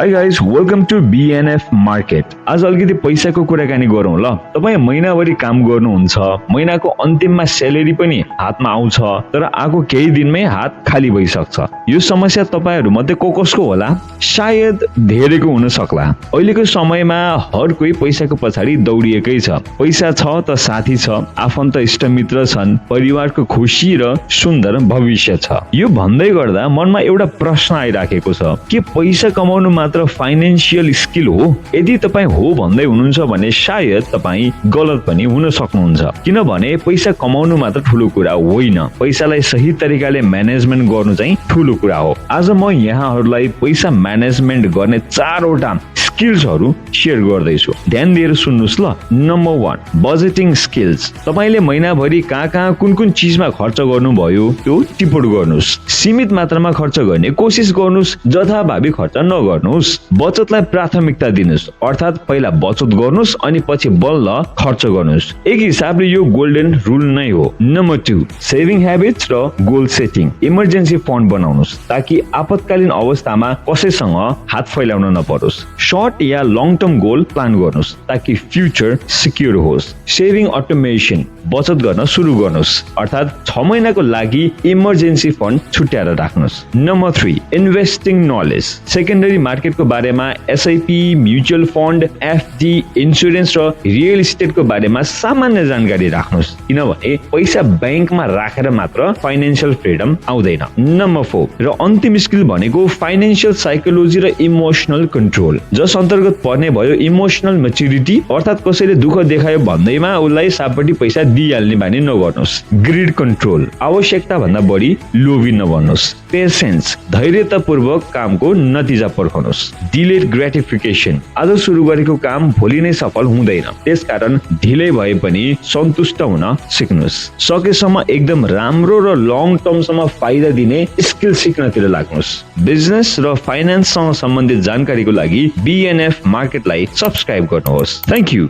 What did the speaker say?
Hi guys, welcome to BNF Market. आज अलिकति पैसाको कुराकानी गरौँ ल। तपाई महिनाभरि काम गर्नुहुन्छ, महिनाको अन्तिममा स्यालेरी पनि हातमा आउँछ, तर आएको केही दिनमै हात खाली भइसक्छ। यो समस्या तपाईहरु मध्ये कसको होला? सायद धेरैको हुन सक्ला। अहिलेको समयमा हर कोही पैसाको पछाडी दौडिएकै छ। पैसा छ त साथी छ, आफन्त इष्टमित्र छन्, परिवारको खुशी र सुन्दर भविष्य छ। यो भन्दै गर्दा मनमा एउटा प्रश्न आइराखेको छ के पैसा कमाउनु मात्र फाइनान्शियल स्किल हो? यदि तपाई हो भन्दै हुनुहुन्छ भने सायद तपाई गलत पनि हुन सक्नुहुन्छ। किनभने पैसा कमाउनु मात्र ठूलो कुरा होइन, पैसालाई सही तरिकाले म्यानेजमेन्ट गर्नु चाहिँ ठूलो कुरा हो। आज म यहाँहरुलाई पैसा म्यानेजमेन्ट गर्ने 4 वटा स्किल्सहरु शेयर गर्दैछु। ध्यान दिएर सुन्नुस् ल। Number 1, budgeting skills. तपाईले महिनाभरि कहाँ कुन चीजमा खर्च गर्नुभयो त्यो टिपोट गर्नुस्। सीमित मात्रामा खर्च गर्ने कोशिश गर्नुस्, जथाभावी खर्च नगर्नुस्। बचतलाई प्राथमिकता दिनुस्, अर्थात पहिला बचत गर्नुस् अनि पछि बल्ल खर्च गर्नुस्। एक हिसाबले यो गोल्डन रुल नै हो। नम्बर 2, सेभिङ ह्याबिट्स र गोल सेटिङ। इमर्जेन्सी फन्ड बनाउनुस् ताकि आपतकालीन अवस्थामा कसैसँग हात फैलाउन नपरोस्। शॉर्ट या लङ टर्म गोल प्लान गर्नुस् ताकि फ्युचर सिक्योर होस्। सेभिङ अटोमेसन, बचत गर्न सुरु गर्नुस्, अर्थात 6 महिनाको लागि इमर्जेन्सी फन्ड छुट्याएर राख्नुस्। Number 3, investing knowledge. सेकेन्डरी मार्केटको बारेमा, SIP, mutual fund, FD, insurance र रियल इस्टेटको बारेमा सामान्य जानकारी राख्नुस्। किनभने पैसा बैंकमा राखेर मात्र फाइनान्शियल फ्रीडम आउँदैन। नम्बर 4 र अन्तिम स्किल भनेको फाइनान्शियल साइकोलोजी र इमोशनल कन्ट्रोल, जस अन्तर्गत पर्ने भयो इमोशनल मैच्युरिटी, अर्थात कसैले दुःख देखायो भन्दैमा उलाई सापट्टि पैसा दिइहाल्ने बानी नगर्नुस्। ग्रिड कन्ट्रोल, आवश्यकता भन्दा बढी लोभी नबन्नुस्। पेशेन्स, धैर्यतापूर्वक कामको नतिजा पर्खनुस्। डिलेड ग्रेटिफिकेसन, आज सुरु गरेको काम भोलि नै सफल हुँदैन, त्यसकारण ढिलै भए पनि सन्तुष्ट हुन सिक्नुस्। सकेसम्म एकदम राम्रो र लङ टर्मसम्म फाइदा दिने स्किल सिक्नतिर लाग्नुस्। बिजनेस र फाइनान्ससँग सम्बन्धित जानकारीको लागि BNF मार्केटलाई सब्स्क्राइब गर्नुहोस्। Thank you.